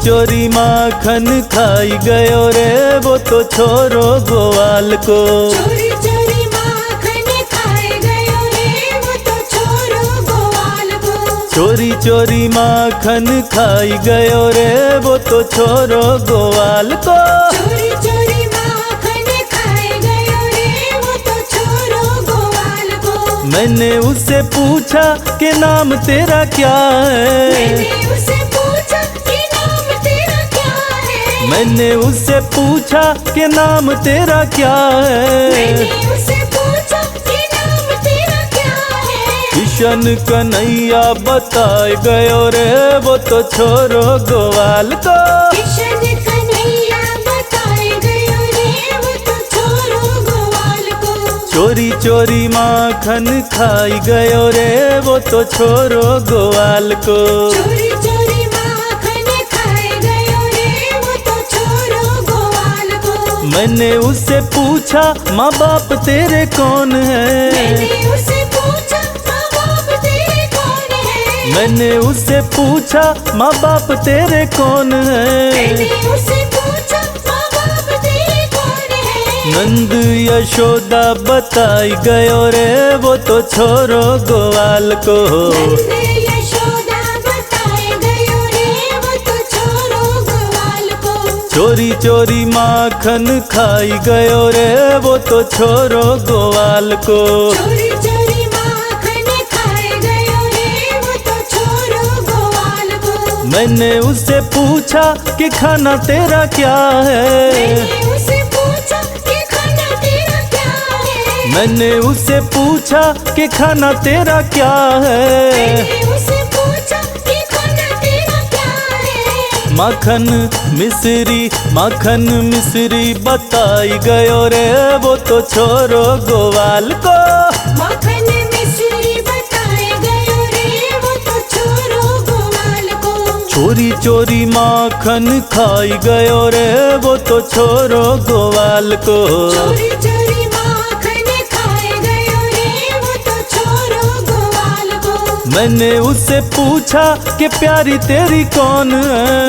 चोरी माखन खाई गयो रे वो तो छोरो ग्वाल को। चोरी चोरी माखन खाए गयो रे वो तो छोरो ग्वाल को। चोरी चोरी माखन खाई गयो रे वो तो छोरो ग्वाल को। चोरी चोरी माखन खाए गयो रे वो तो छोरो ग्वाल को। मैंने उससे पूछा कि नाम तेरा क्या है। मैंने उससे पूछा कि नाम तेरा क्या है। मैंने उससे पूछा कि नाम तेरा क्या है। किशन कन्हैया बताए गयो रे वो तो छोरो ग्वाल को। किशन कन्हैया बताए गयो रे वो तो छोरो ग्वाल को। चोरी चोरी माखन खाई गयो रे वो तो छोरो ग्वाल को। चोरी चोरी माखन खाए गयो रे वो तो छोरो ग्वाल को। मैंने उससे पूछा माँ बाप तेरे कौन है। मैंने उससे पूछा माँ बाप तेरे कौन है। मैंने उससे पूछा माँ बाप तेरे कौन है। मैंने उससे पूछा माँ बाप तेरे कौन है। नंद यशोदा बताई गयो रे वो तो छोरो ग्वाल को। नंद यशोदा बताए गयो रे वो तो छोरो ग्वाल को। चोरी चोरी माखन खाई गयो रे वो तो छोरो ग्वाल को। चोरी चोरी माखन खाए गयो रे वो तो छोरो ग्वाल को। मैंने उससे पूछा कि खाना तेरा क्या है। मैंने उससे पूछा कि खाना तेरा क्या है। मैंने उससे पूछा कि खाना तेरा क्या है। मैंने उससे पूछा कि खाना तेरा क्या है। माखन मिश्री बताई गयो रे वो तो छोरो ग्वाल को। माखन मिश्री बताए गयो रे वो तो छोरो ग्वाल को। चोरी चोरी माखन खाई गयो रे वो तो छोरो ग्वाल को। चोरी चोरी माखन खाए गयो रे वो तो छोरो ग्वाल को। मैंने उससे पूछा कि प्यारी तेरी कौन है।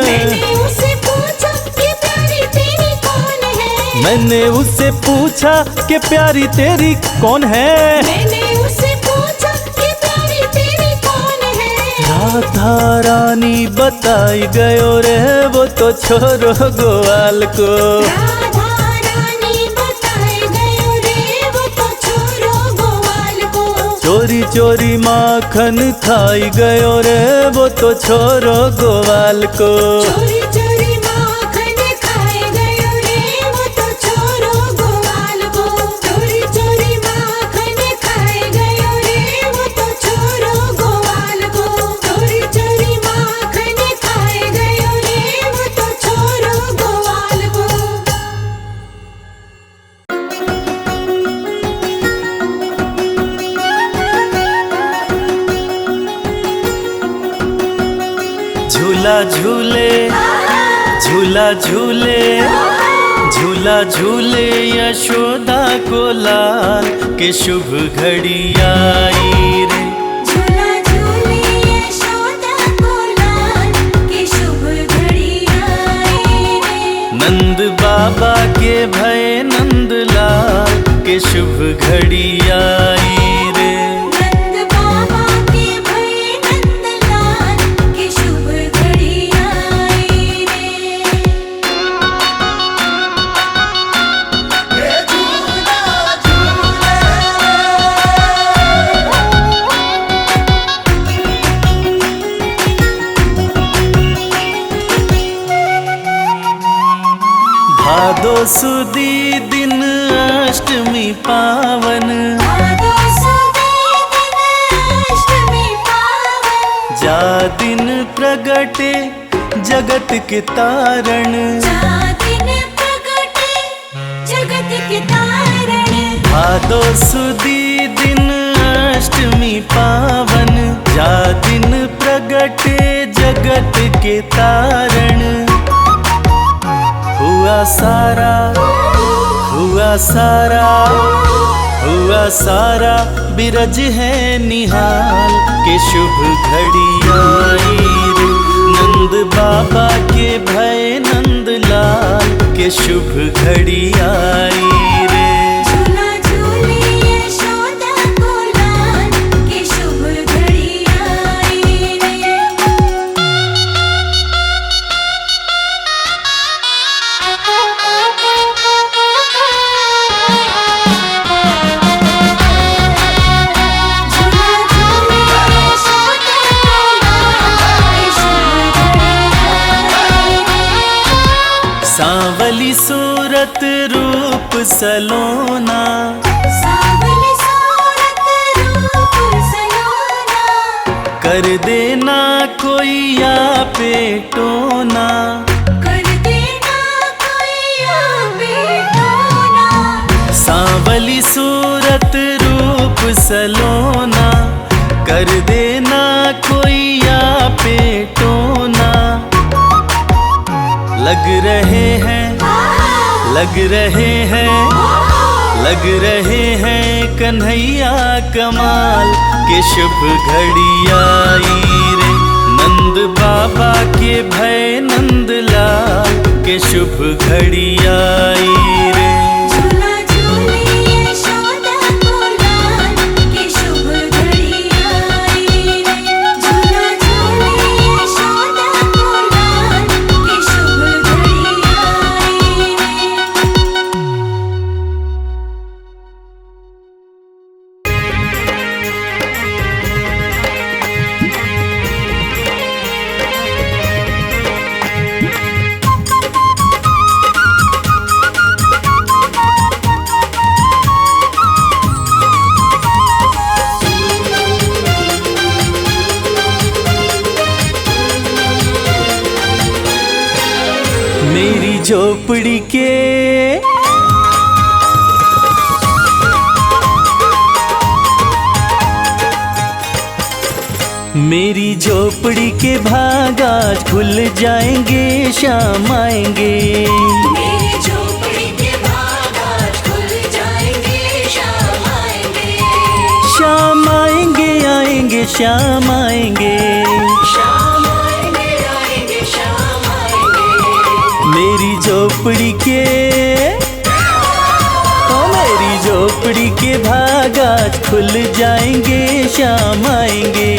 मैंने उससे पूछा कि प्यारी तेरी कौन है। मैंने उससे पूछा कि प्यारी तेरी कौन है। मैंने उससे पूछा कि प्यारी तेरी कौन है। राधा रानी बताई गयो रे वो तो छोरो ग्वाल को। राधा रानी बताए गयो रे वो तो छोरो ग्वाल को। चोरी चोरी माखन खाई गयो रे वो तो छोरो ग्वाल को। चोरी चोरी माखन खाए गयो रे वो तो छोरो ग्वाल को। चोरी चोरी माखन खाए गयो रे वो तो छोरो ग्वाल को। चोरी चोरी माखन खाए गयो रे वो तो छोरो ग्वाल को। झूला झूले झूला झूले झूला झूले यशोदा को लाल के शुभ घड़ी आई रे। झूला झूले यशोदा को लाल के शुभ घड़ी आई रे। नंद बाबा के भय नंदलाल के शुभ घड़ी आई रे। नंद बाबा के भय नंदलाल के शुभ घड़ी आई रे। भादो सुदी दिन अष्टमी पावन। भादो सुदी दिन अष्टमी पावन। जा दिन प्रगटे जगत के तारण। जा दिन प्रगटे जगत के तारण। भादो सुदी दिन अष्टमी पावन। जा दिन प्रगटे जगत के तारण। हुआ सारा बिरज है निहाल के शुभ घड़ी आई रे। नंद बाबा के भय नंदलाल के शुभ घड़ी आई रे। झूला झूले यशोदा को लाल के शुभ घड़ी आई रे। झूला झूले यशोदा को लाल के शुभ घड़ी आई रे। सांवली सूरत रूप सलोना, सावली सूरत रूप सलोना, कर देना कोई या पेटोना। कर देना कोई आवे टोना। सांवली सूरत रूप सलोना, कर देना कोई या पेटोना। लग रहे हैं, लग रहे हैं, लग रहे हैं कन्हैया कमाल के शुभ घड़ी आई रे। नंद बाबा के भय नंदलाल के शुभ घड़ी आई रे। झूला झूले यशोदा को लाल के शुभ घड़ी आई रे। झूला झूले यशोदा को लाल के शुभ घड़ी आई रे। मेरी झोपड़ी के मेरी झोपड़ी के भाग आज खुल जाएंगे, शाम आएंगे। मेरी झोपड़ी के भाग आज खुल जाएंगे, शाम आएंगे। शाम आएंगे, आएंगे शाम आएंगे। शाम आएंगे, आएंगे शाम आएंगे। मेरी झोपड़ी के, ओ मेरी झोपड़ी के भाग आज खुल जाएंगे, शाम आएंगे।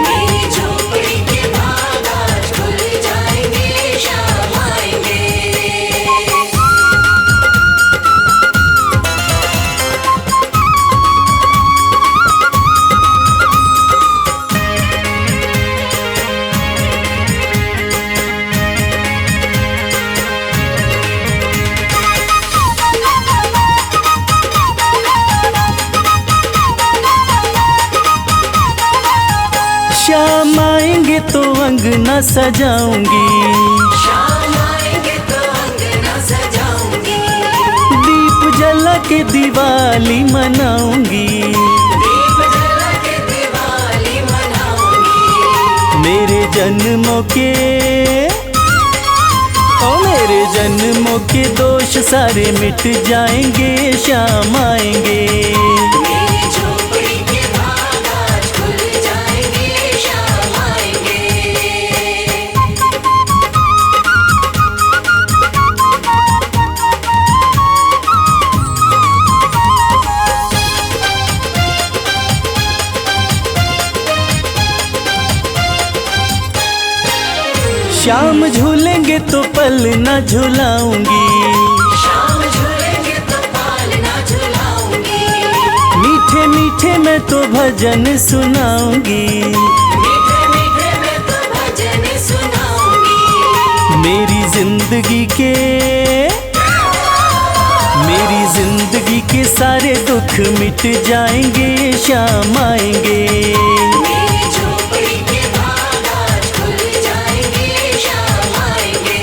मेरी झोपड़ी के भाग आज खुल जाएंगे, शाम आएंगे। शाम आएंगे तो अंगना सजाऊंगी, शाम आएंगे तो अंगना सजाऊंगी। दीप जला के दिवाली मनाऊंगी। दीप जला के दिवाली मनाऊंगी। मेरे जन्मों के, ओ मेरे जन्मों के दोष सारे मिट जाएंगे, शाम आएंगे। मेरी झोपड़ी के भाग आज खुल जाएंगे, शाम आएंगे। शाम झूलेंगे तो पल न झुलाऊंगी। शाम झूलेंगे तो पाल ना झुलाऊंगी। मीठे मीठे मैं तो भजन सुनाऊंगी। मीठे मीठे मैं तो भजन सुनाऊंगी। मेरी जिंदगी के, मेरी जिंदगी के सारे दुख मिट जाएंगे, शाम आएंगे। मेरी झोपड़ी के भाग आज खुल जाएंगे, शाम आएंगे।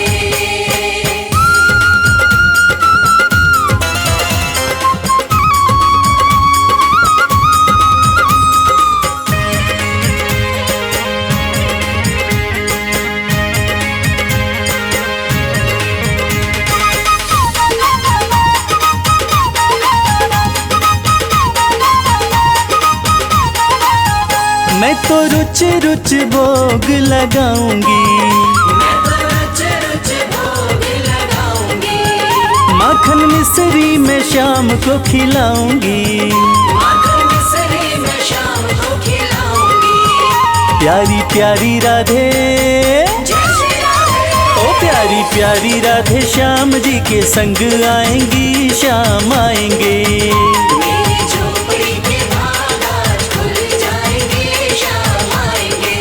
मैं तो रुच रुच भोग लगाऊंगी। माखन मिश्री मैं शाम को खिलाऊंगी, माखन मिश्री मैं शाम को खिलाऊंगी। प्यारी प्यारी राधे, जय श्री राधे। ओ प्यारी प्यारी राधे श्याम जी के संग आएंगी, शाम आएंगे। मेरी झोपड़ी के भाग आज खुल जाएंगे, शाम आएंगे।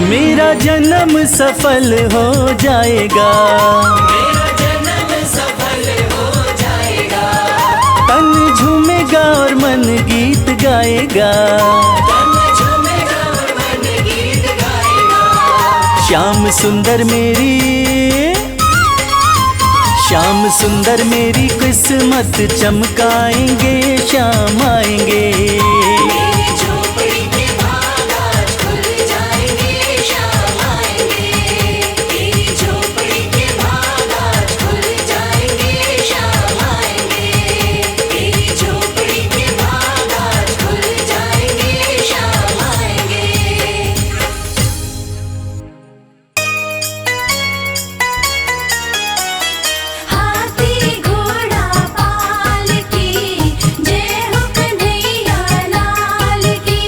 मेरा जन्म सफल हो जाएगा, मेरा जन्म सफल हो जाएगा। तन झूमेगा और मन गीत गाएगा, तन झूमेगा और मन गीत गाएगा। श्याम सुंदर मेरी, श्याम सुंदर मेरी किस्मत चमकाएंगे, शाम आएंगे। मेरी झोपड़ी के भाग आज खुल जाएंगे, शाम आएंगे। मेरी झोपड़ी के भाग आज खुल जाएंगे, शाम आएंगे। मेरी झोपड़ी के भाग आज खुल जाएंगे, शाम आएंगे। हाथी घोड़ा पालकी, जय हो कन्हैया लाल की।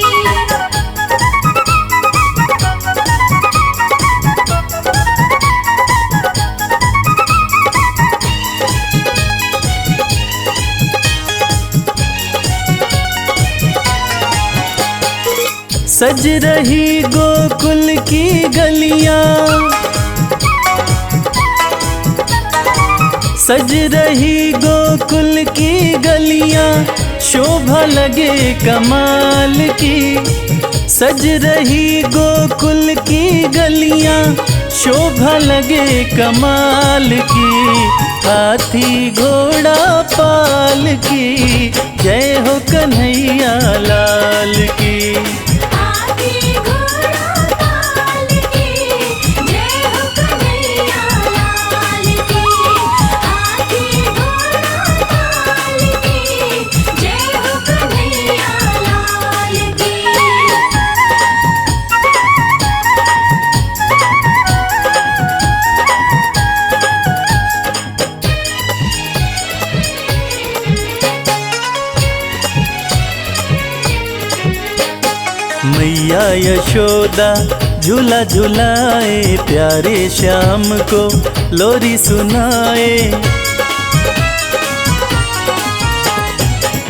सज रही गोकुल की गलियां, सज रही गोकुल की गलियां, शोभा लगे कमाल की। सज रही गोकुल की गलियां, शोभा लगे कमाल की। हाथी घोड़ा पाल की, जय हो कन्हैया लाल की। हाथी घोड़ा पालकी, जय हो कन्हैया लाल की। हाथी घोड़ा पालकी, जय हो कन्हैया लाल की। मैया यशोदा झूला झुलाए, प्यारे श्याम को लोरी सुनाए।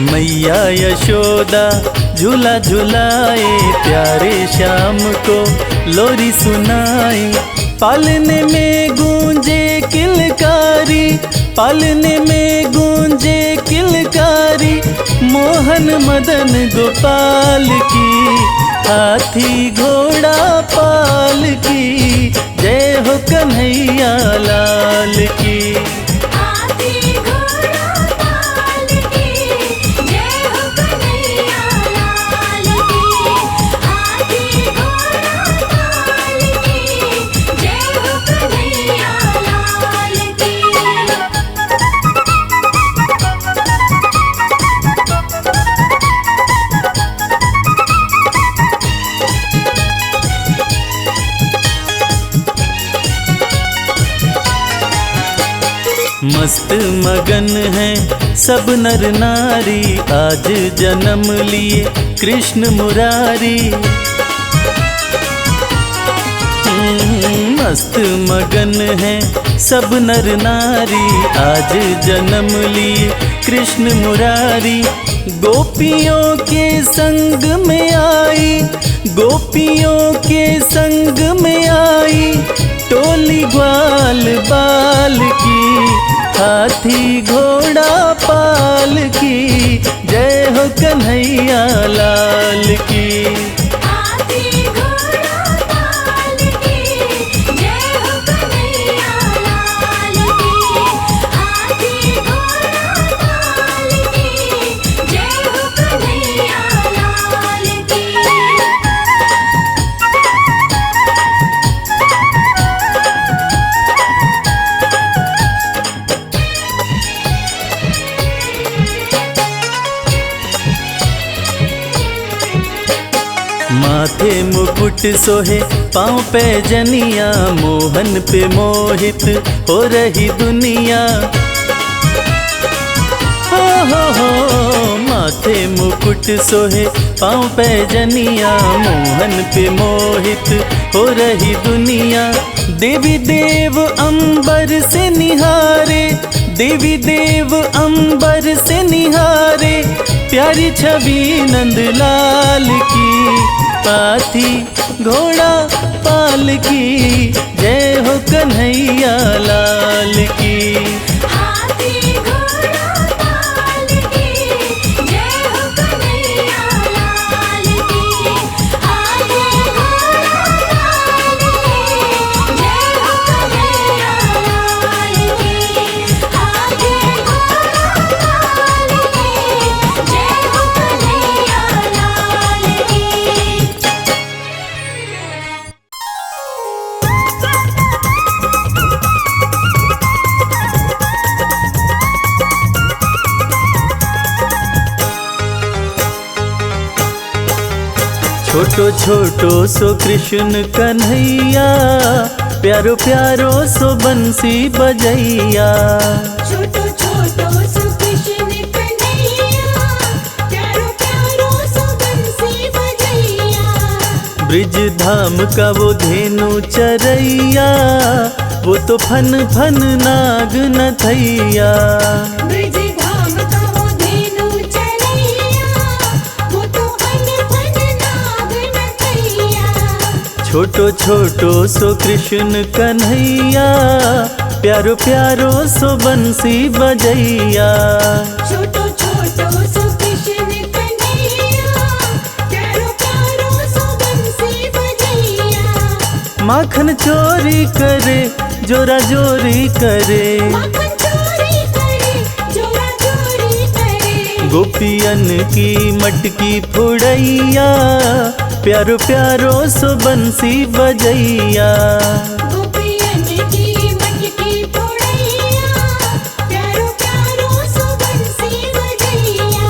मैया यशोदा झूला झुलाए, प्यारे श्याम को लोरी सुनाए। पालने में गूंजे किलकारी, पालने में गूंजे किलकारी, मोहन मदन गोपाल की। हाथी घोड़ा पाल की, जय हो कन्हैया लाल की। हाथी घोड़ा पालकी, जय हो कन्हैया लाल की। हाथी घोड़ा पालकी, जय हो कन्हैया लाल की। मस्त मगन है सब नर नारी, आज जन्म लिए कृष्ण मुरारी। मस्त मगन है सब नर नारी, आज जन्म लिए कृष्ण मुरारी। गोपियों के संग में आई, गोपियों के संग में आई, टोली ग्वाल बाल की। हाथी घोड़ा पाल की, जय हो कन्हैया लाल की। हाथी घोड़ा पालकी, जय हो कन्हैया लाल की। हाथी घोड़ा पालकी, जय हो कन्हैया लाल की। माथे मुकुट सोहे पाँव पे जनिया, मोहन पे मोहित हो रही दुनिया। हो माथे मुकुट सोहे पाँव पे जनिया, मोहन पे मोहित हो रही दुनिया। देवी देव अंबर से निहारे, देवी देव अंबर से निहारे, प्यारी छवि नंदलाल की। हाथी घोड़ा पाल की, जय हो कन्हैया लाल की। हाथी घोड़ा पाल की, जय हो कन्हैया लाल की। हाथी घोड़ा पाल की, जय हो कन्हैया लाल की। हाथी घोड़ा पाल की, जय हो कन्हैया लाल की। छोटो छोटो सो कृष्ण कन्हैया, प्यारो प्यारो सो बंसी बजैया। छोटो छोटो सो कृष्ण कन्हैया, प्यारो प्यारो सो बंसी बजैया। ब्रिज धाम का वो धेनु चरैया, वो तो फन फन नाग नथैया। ब्रिज धाम का वो धेनु चरैया, वो तो फन फन नाग नथैया। छोटो छोटो सो कृष्ण कन्हैया, प्यारो प्यारो सो बंसी बजैया। छोटो छोटो सो कृष्ण कन्हैया, प्यारो प्यारो सो बंसी बजैया। माखन चोरी करे, जोरा जोरी करे, माखन चोरी करे, जोरा चोरी करे। गोपियन की मटकी फुड़ैया, प्यारो प्यारो सो बंसी बजैया। गोपियन की मटकी फोड़ैया, प्यारो प्यारो सो बंसी बजैया।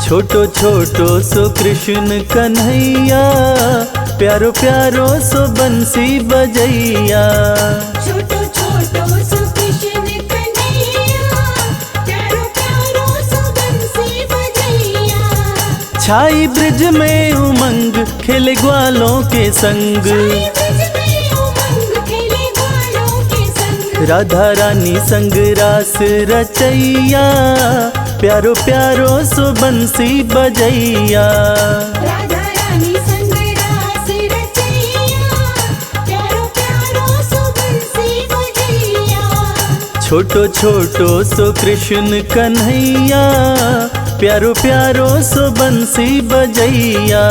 छोटो छोटो सो कृष्ण कन्हैया, प्यारो प्यारो सो बंसी बजैया। छोटो छोटो सो कृष्ण कन्हैया, प्यारो प्यारो सो बंसी बजैया। छाई ब्रिज में उमंग, खेले ग्वालों के संग, साई ब्रिज में उमंग, खेले ग्वालों के संग। राधा रानी संग रास रचैया, प्यारो प्यारो सो बंसी बजैया। राधा रानी संग रास रचैया, प्यारो प्यारो सो बंसी बजैया। छोटो छोटो सो कृष्ण कन्हैया, प्यारो प्यारो सो बंसी बजैया।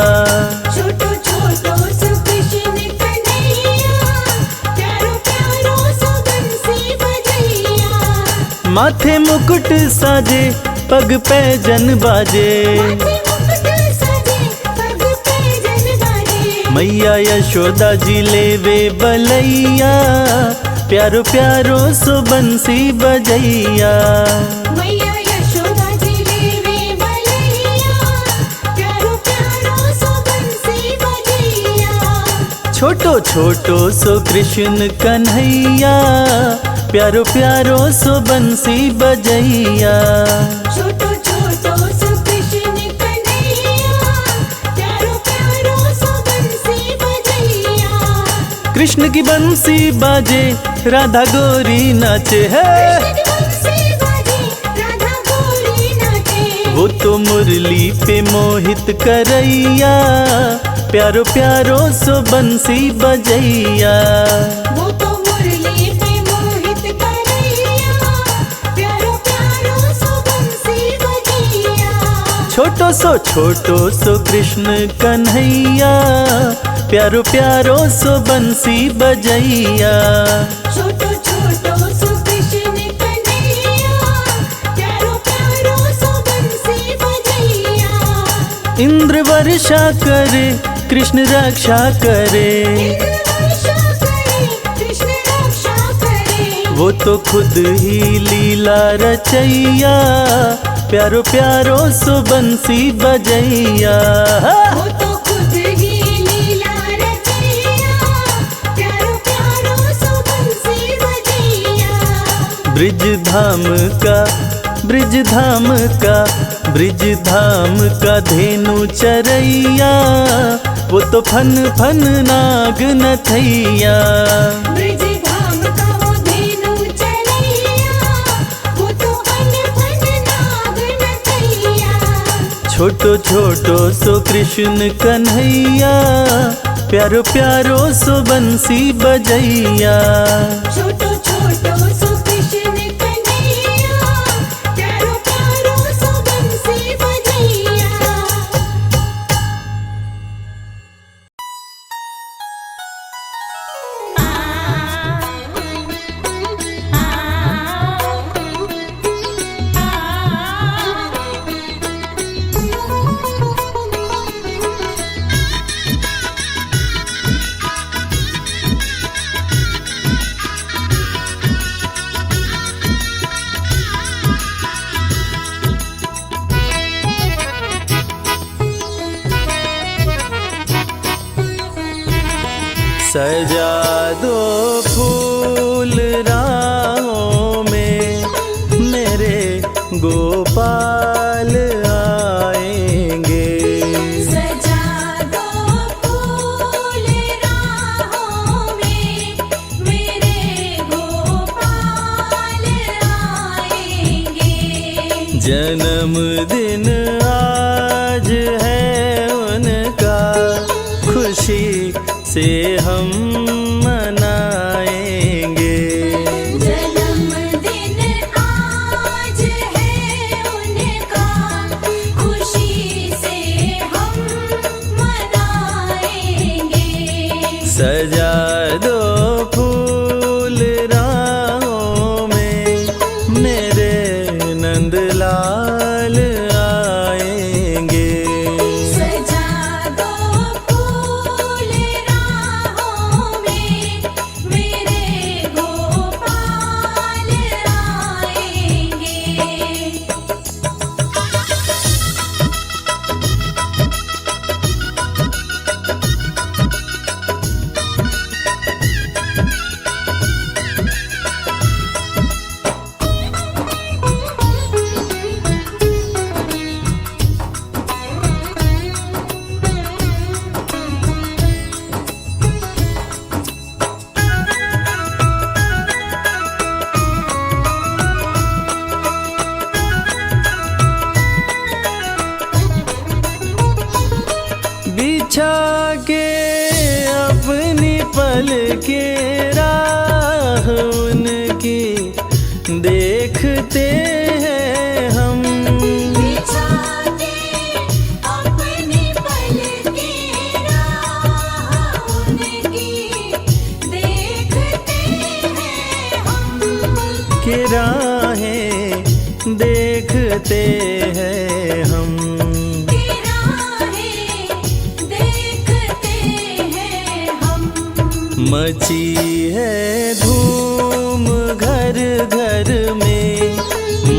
छोटो छोटो सो कृष्ण कन्हैया, प्यारो प्यारो सो बंसी बजैया। माथे मुकुट साजे, पग पे जन बाजे, माथे मुकुट साजे, पग पे जन बाजे। मैया यशोदा जी लेवे बलैया, प्यारो प्यारो सो बंसी बजैया। मैया यशोदा जी लेवे बलैया, प्यारो प्यारो सो बंसी बजैया। छोटो छोटो सो कृष्ण कन्हैया, प्यारो प्यारो सो बंसी बजैया। छोटो छोटो सो कृष्ण कन्हैया, प्यारो प्यारो सो बंसी बजैया। कृष्ण की बंसी बाजे, राधा गोरी नाचे है। कृष्ण की बंसी बाजे, राधा गोरी नाचे। वो तो मुरली पे मोहित करैया, प्यारो प्यारो सो बंसी बजैया। वो तो मुरली पे मोहित करैया, प्यारो प्यारो सो बंसी बजैया। छोटो सो कृष्ण कन्हैया, प्यारो प्यारो सो बंसी बजैया। छोटो छोटो सो कृष्ण कन्हैया, प्यारो प्यारो सो बंसी बजैया। इंद्र वर्षा करे, कृष्ण रक्षा करे, इंद्र वर्षा करे, कृष्ण रक्षा करे। वो तो खुद ही लीला रचैया, प्यारो प्यारो सो बंसी बजैया। वो तो खुद ही ब्रिज धाम का ब्रिज धाम का ब्रिज धाम का धेनु चरैया, वो तो फन फन नाग नथैया। ब्रिज धाम का वो धेनु चरैया, वो तो फन फन नाग नथैया। छोटो छोटो सो कृष्ण कन्हैया, प्यारो प्यारो सो बंसी बजैया। छोटो छोटो सो कृष्ण कन्हैया, प्यारो प्यारो सो बंसी बजैया। सजा दो फूल राहों में, मेरे गोपाल आएंगे। सजा दो फूल राहों में, मेरे गोपाल आएंगे। जन्मदिन आज है उनका, खुशी से हम मनाएंगे। जन्मदिन आज है उनका, खुशी से हम मनाएंगे। सजा दो फूल राहों में, मेरे नंदलाल आएंगे। सजा दो फूल राहों में, मेरे गोपाल आएंगे। बिछा के अपनी पल के राह उनकी देखते हैं हम। बिछा के अपनी पल के राह उनकी देखते हैं हम। कि राहें देखते हैं हम। मची है धूम घर घर में,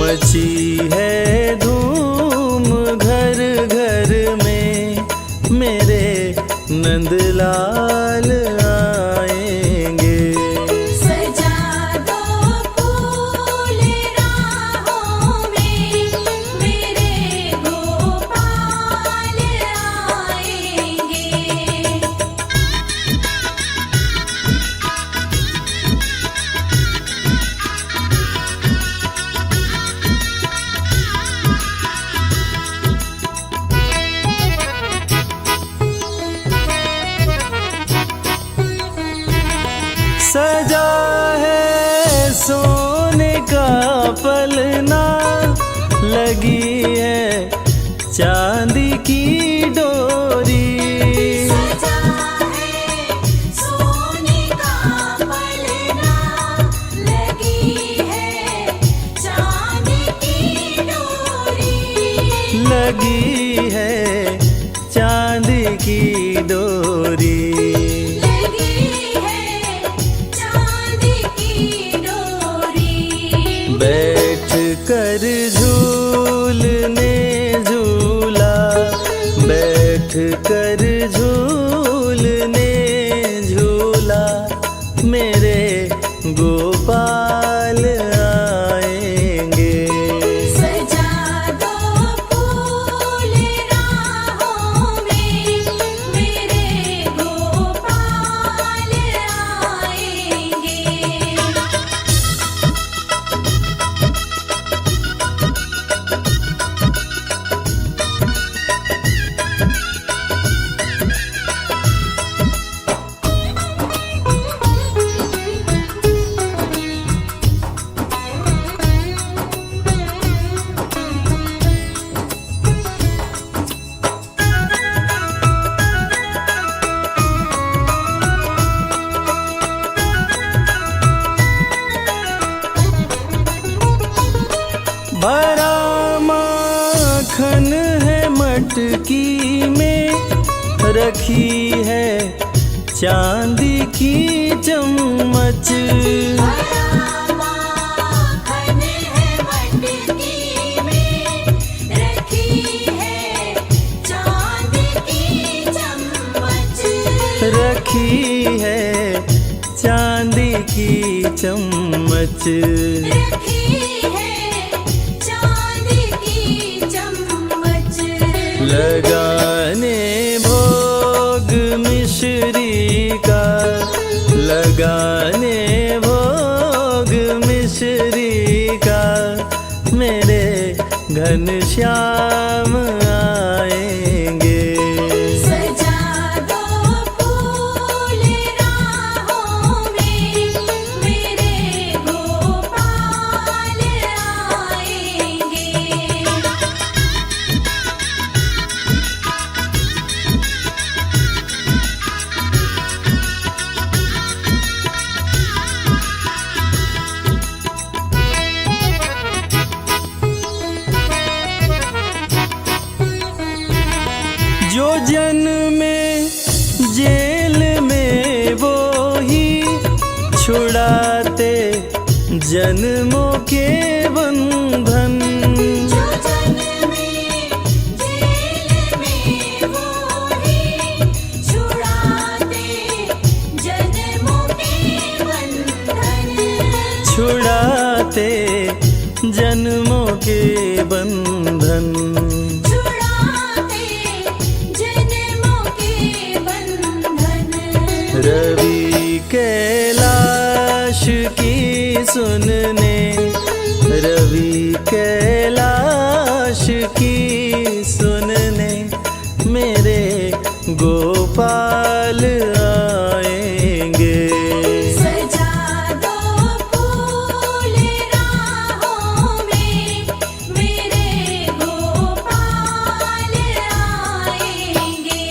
मची है धूम घर घर में, मेरे नंदलाल आएंगे। सजा दो फूल राहों में, मेरे गोपाल आएंगे। सजा है सोने का पलना, लगी है चांदी की डोरी। सजा है सोने का पलना, लगी है चांदी की डोरी। लगी है चांदी की डोरी। बैठ कर झूलने झूला, बैठ कर झूलने झूला, मेरे गोपाल भरा माखन है मटकी में, रखी है चांदी की चम्मच। भरा माखन है मटकी में, रखी है चांदी की चम्मच। रखी है चांदी की चम्मच। रखी है चांदी की चम्मच। लगाने भोग मिश्री का, लगाने भोग मिश्री का, मेरे घनश्याम आएंगे। सजा दो फूल राहों में, मेरे गोपाल आएंगे। जो जन्मे जेल में वो ही छुड़ाते जन्मों के बंधन। जो जन्मे जेल में वो ही छुड़ाते जन्मों के बंधन। छुड़ाते जन्मों के बंधन। छुड़ाते जन्मों के बंधन। रवि कैलाश की सुनने, रवि कैलाश की सुनने, मेरे गोपाल आएंगे। सजा दो फूल राहों में, मेरे गोपाल आएंगे।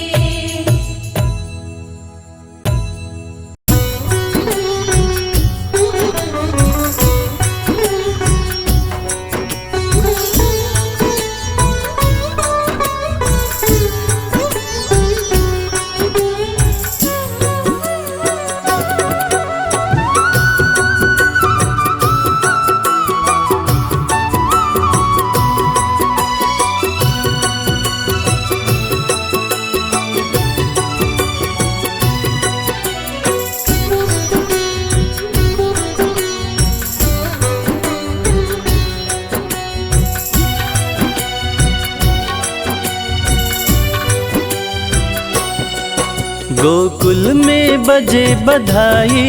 गोकुल में बजे बधाई,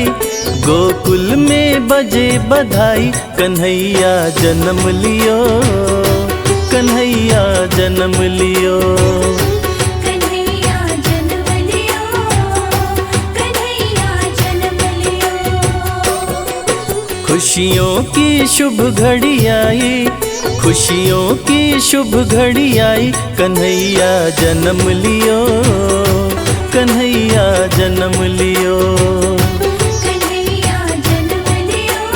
गोकुल में बजे बधाई, कन्हैया जन्म लियो, कन्हैया जन्म लियो। कन्हैया जन्म लियो, कन्हैया जन्म लियो। खुशियों की शुभ घड़ी आई, खुशियों की शुभ घड़ी आई, कन्हैया जन्म लियो, कन्हैया जन्म लियो। कन्हैया जन्म लियो,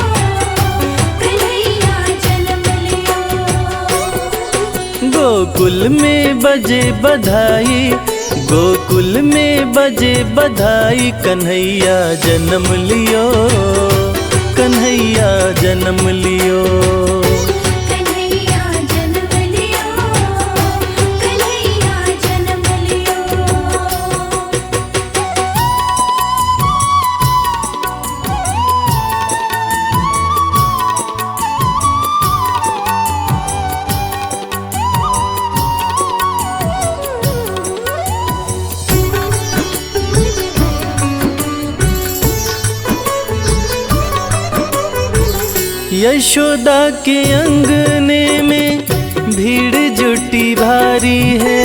कन्हैया जन्म लियो। गोकुल में बजे बधाई, गोकुल में बजे बधाई, कन्हैया जन्म लियो, कन्हैया जन्म लियो। कन्हैया जन्म लियो, कन्हैया जन्म लियो। यशोदा के अंगने में भीड़ जुटी भारी है,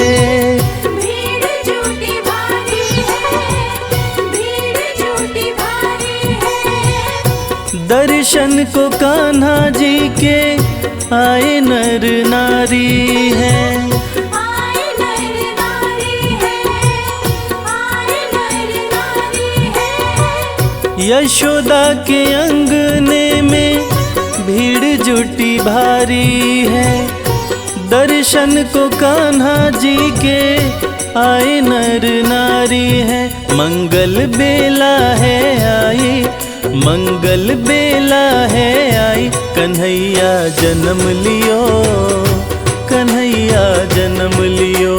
भीड़ जुटी भारी है, भीड़ जुटी भारी है। दर्शन को कान्हा जी के आए नर नारी है, आए नर नारी है, आए नर नारी है। यशोदा के अंगने में भीड़ जुटी भारी है, दर्शन को कान्हा जी के आए नर नारी है। मंगल बेला है आई, मंगल बेला है आई, कन्हैया जन्म लियो, कन्हैया जन्म लियो।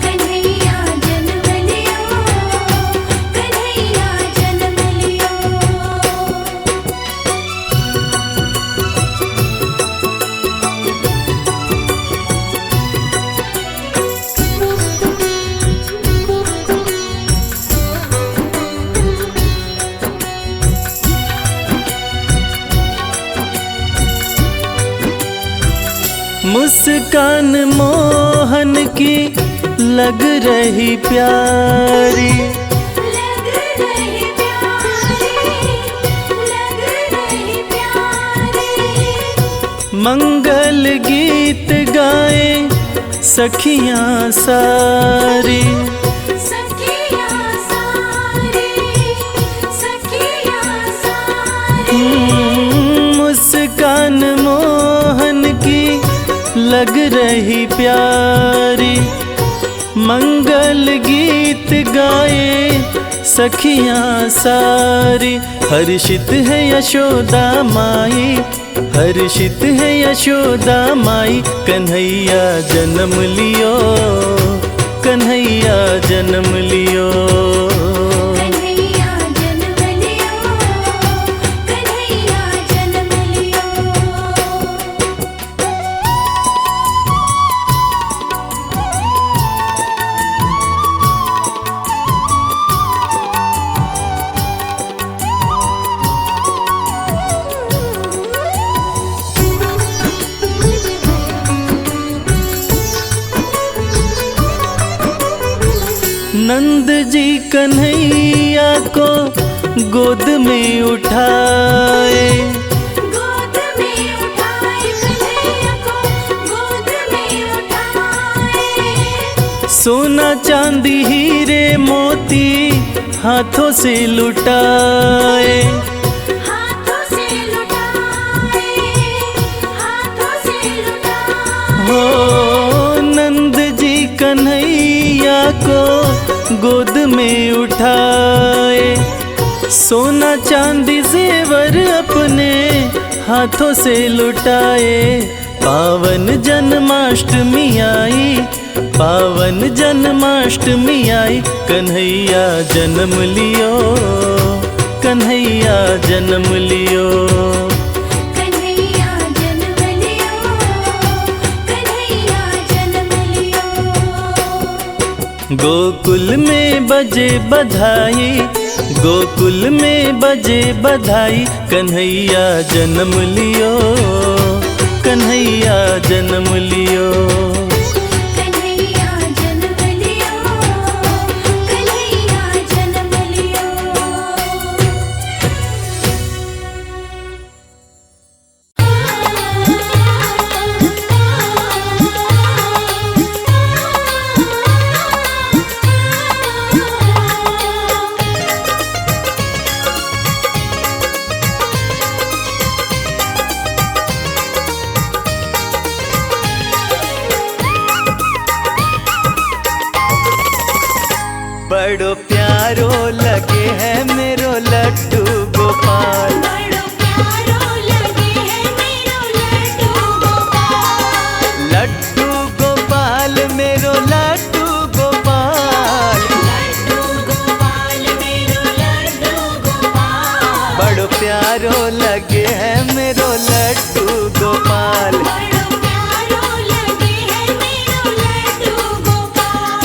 कन्हैया जन्म लियो, कन्हैया जन्म लियो। मुस्कान मोहन की लग रही प्यारी, लग रही प्यारी, लग रही प्यारी। मंगल गीत गाए सखियां सारी, सखियां सारी, सखियां सारी। मुस्कान मोहन की लग रही प्यारी, मंगल गीत गाए सखियां सारी। हर्षित है यशोदा माई, हर्षित है यशोदा माई, कन्हैया जन्म लियो, कन्हैया जन्म लियो। कन्हैया जन्म लियो, कन्हैया जन्म लियो। नंद जी कन्हैया को गोद में उठाए, गोद में उठाए कन्हैया को, गोद में उठाए। सोना चांदी हीरे मोती हाथों से लुटाए, हाथों से लुटाए, हाथों से लुटाए। हो नंद जी कन्हैया को गोद में उठाए, सोना चांदी जेवर अपने हाथों से लुटाए। पावन जन्माष्टमी आई, पावन जन्माष्टमी आई, कन्हैया जन्म लियो, कन्हैया जन्म लियो। कन्हैया जन्म लियो, कन्हैया जन्म लियो। गोकुल में बजे बधाई, गोकुल में बजे बधाई, कन्हैया जन्म लियो, कन्हैया जन्म लियो। कन्हैया जन्म लियो, कन्हैया जन्म लियो। बड़ो प्यारो लगे है मेरो लड्डू गोपाल, बड़ो प्यारो लगे है मेरो लड्डू गोपाल। लड्डू गोपाल मेरो लड्डू गोपाल, लड्डू गोपाल मेरो लड्डू गोपाल। बड़ो प्यारो लगे है मेरो लड्डू गोपाल। बड़ो प्यारो लगे है मेरो लड्डू गोपाल।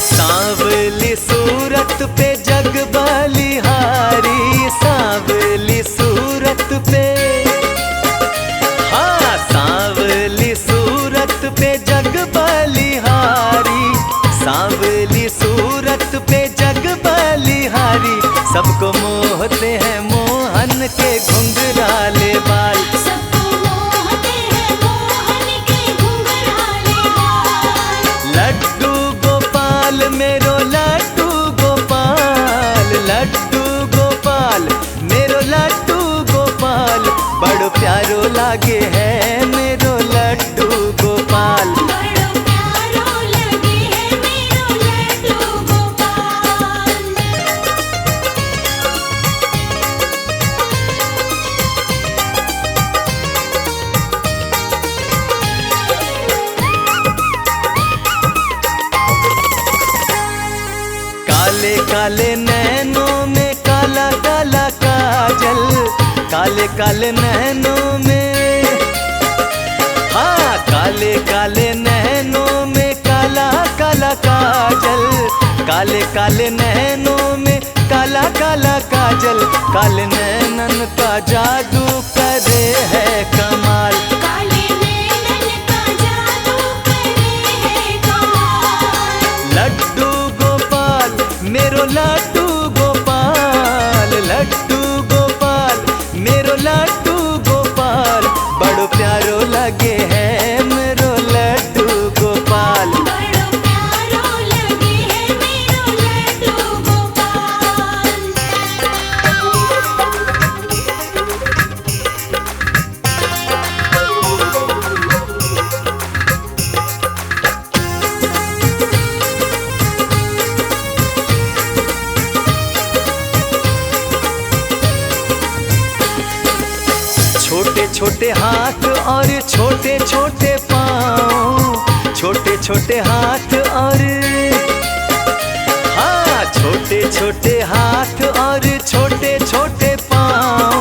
सांवली सूरत पे जग बलिहारी, सांवली सूरत पे, हाँ सांवली सूरत पे जग बलिहारी, सांवली सूरत पे जग बलिहारी, सबको मोहते हैं मोहन के घुंघराले बाल। सबको मोहते हैं मोहन के घुंघराले बाल। लड्डू गोपाल मेरो लड्डू गोपाल, लड्डू गोपाल मेरो लड्डू गोपाल, बड़ो प्यारो लागे है मेरो लड्डू गोपाल। बड़ो प्यारो लगे है मेरो लड्डू गोपाल। काले काले नैनों में काला काला काजल, काले काले नैनों में, हाँ काले काले नैनों में काला काला काजल, काले काले नैनों में काला काला काजल, काले नैनन का जादू करे है कमाल। काले नैनन का जादू करे है कमाल। लड्डू गोपाल मेरो लड्डू गोपाल, लड्डू गोपाल मेरो लड्डू गोपाल, बड़ो प्यारो लगे है मेरो लड्डू गोपाल। बड़ो प्यारो लगे है मेरो लड्डू गोपाल। छोटे छोटे हाथ और छोटे छोटे पाँव, छोटे छोटे हाथ और, हाँ छोटे छोटे हाथ और छोटे छोटे पाँव,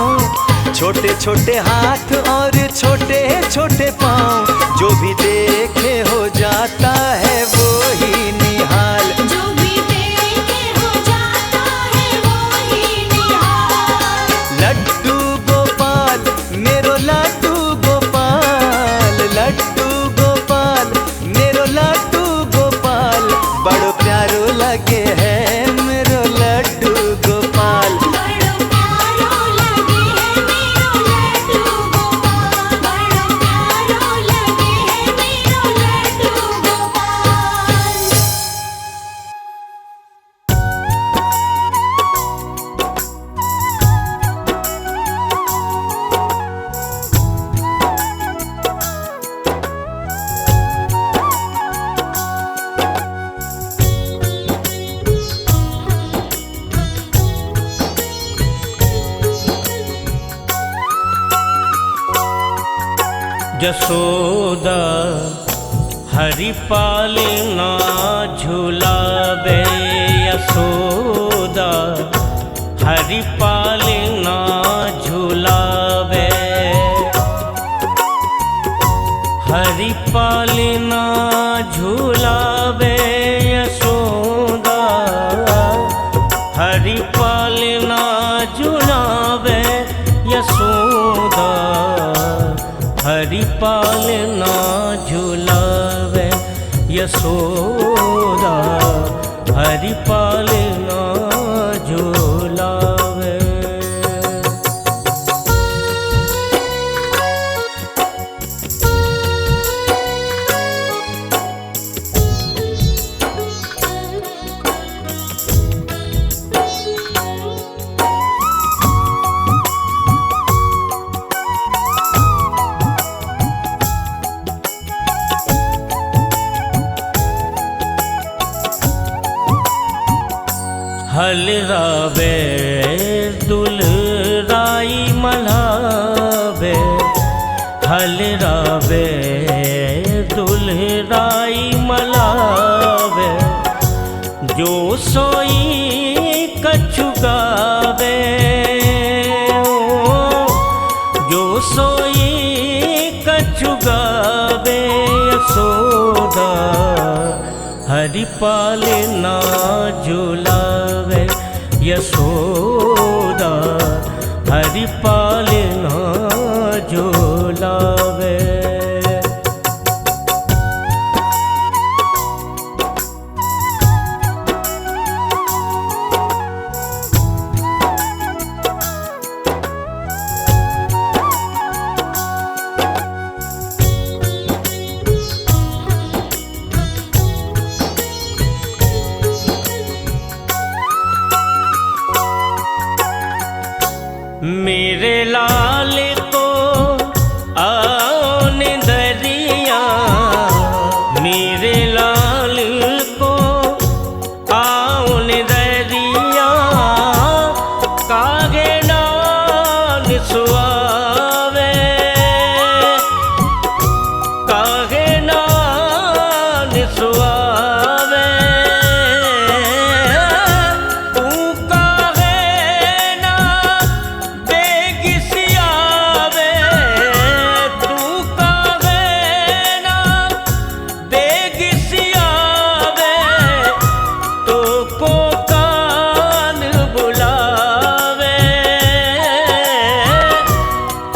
छोटे छोटे हाथ और छोटे छोटे पाँव, जो भी देखे हो जाता है वो ही निहाल। जो भी देखे हो जाता है वो ही निहाल। लड्डू गोपाल मेरो लड्डू गोपाल, लड्डू गोपाल मेरो लड्डू गोपाल, बड़ो प्यारो लगे है मेरो लड्डू गोपाल। बड़ो प्यारो लगे है मेरो लड्डू गोपाल। बड़ो प्यारो लगे है मेरो लड्डू गोपाल। जसोदा हरि पालना झुलावे, यशोदा हरि पालना झुलावे, हरि पालना झुलावे यशोदा, हरि पालना झुलावे यशोदा, हरि पालना झुलावे यशोदा, हरि पालना झुलावे। हलरावे दुलराई मल्हावे, हलरावे दुलराई मल्हावे, जो सोई कछु गावे, जो सोई कछु गावे यशोदा, हरि पालना झुलावे यशोदा, हरि पालना झुलावे। मेरे लाल को आओ ने दरिया, मेरे लाल को आओ ने दरिया, कागे नान सुआवे, कागे नान सुआवे, तू कागे ना बेगिसियावे, तू कागे ना बेगिसियावे, तो को कान बुलावे,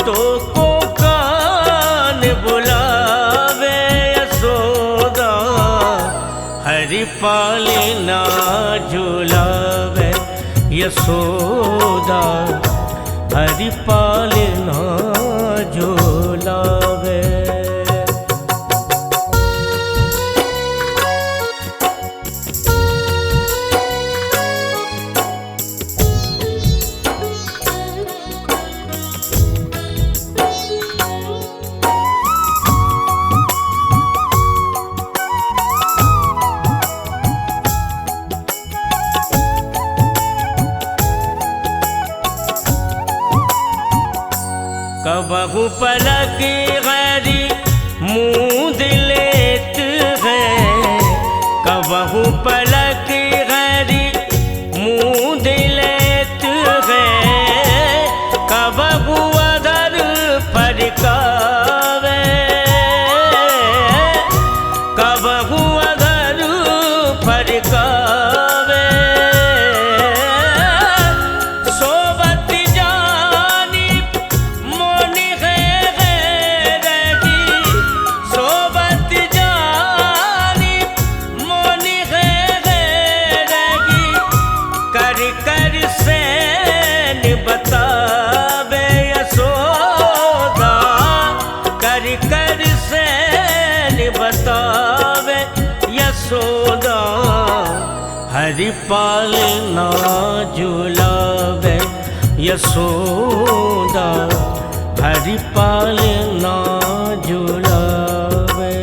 तो को कान बुलावे, यशोदा हरि पाले ना झुलावे, यशोदा हरि पाले ना झुलावे। कबहू पलक गैरी मूंद लेत है, कबहू पलक गैरी मूंद लेत है, कबहू अदर फरकावे, कबहू अदर फरकावे, सोबत जानी मोनी रगी, सोबत जानी मोनी रगी, कर कर से बतावे, यशोदा कर कर से बतावे, यशोदा हरि पाले ना झुलावे, यशोदा हरि पाले ना झुलावे।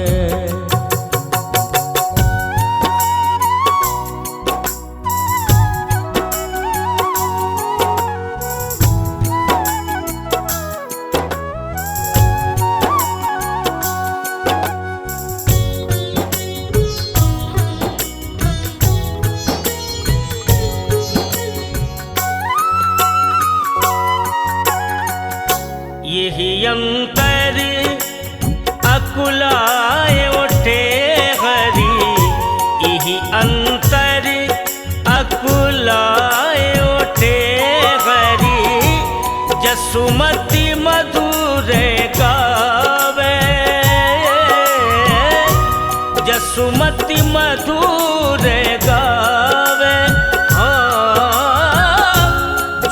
यही अंतर अकुलाए उठे हरि, यही अंतर अकुलाए उठे हरि, जसुमति मधुर गावे, जसुमति मधुर गावे, हाँ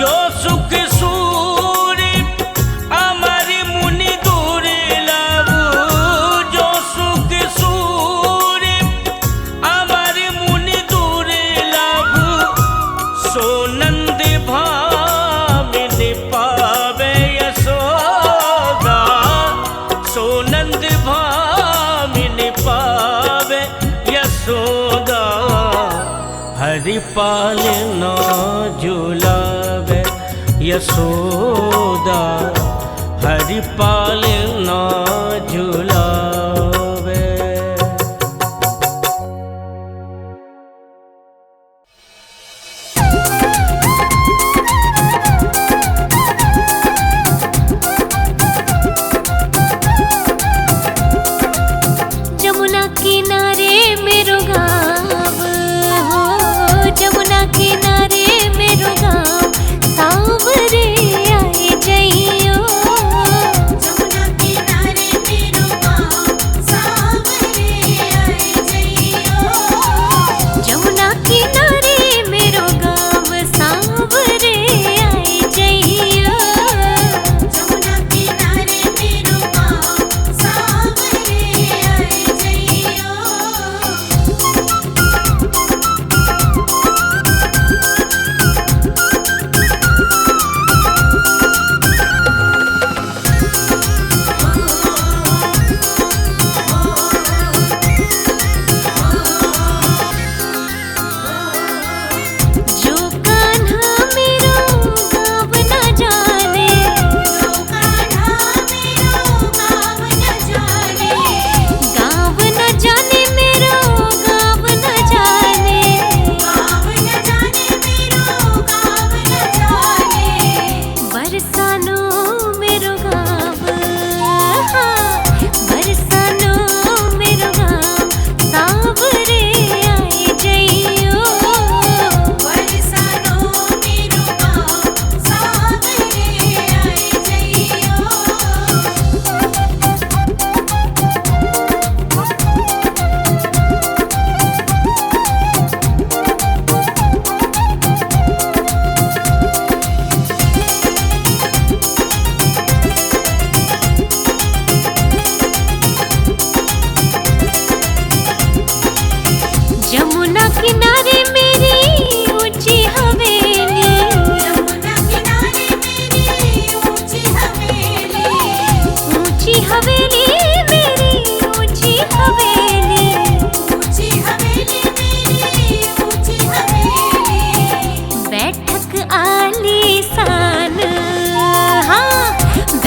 जो सुख सूरी अमर मुनि दुर्लभ, जो सुख सूरी अमर मुनि दुर्लभ, सोनंद भामिनी पावे, यशोदा सोनंद भामिनी पावे, यशोदा हरि पाले ना झुलावे, यशोदा हरि पाले ना झुलावे। जमुना किनारे मेरो गाँव हो, जमुना किनारे मेरो गाँव, सावरे आए जइयो, जमुना किनारे मेरो गाँव,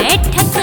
बैठक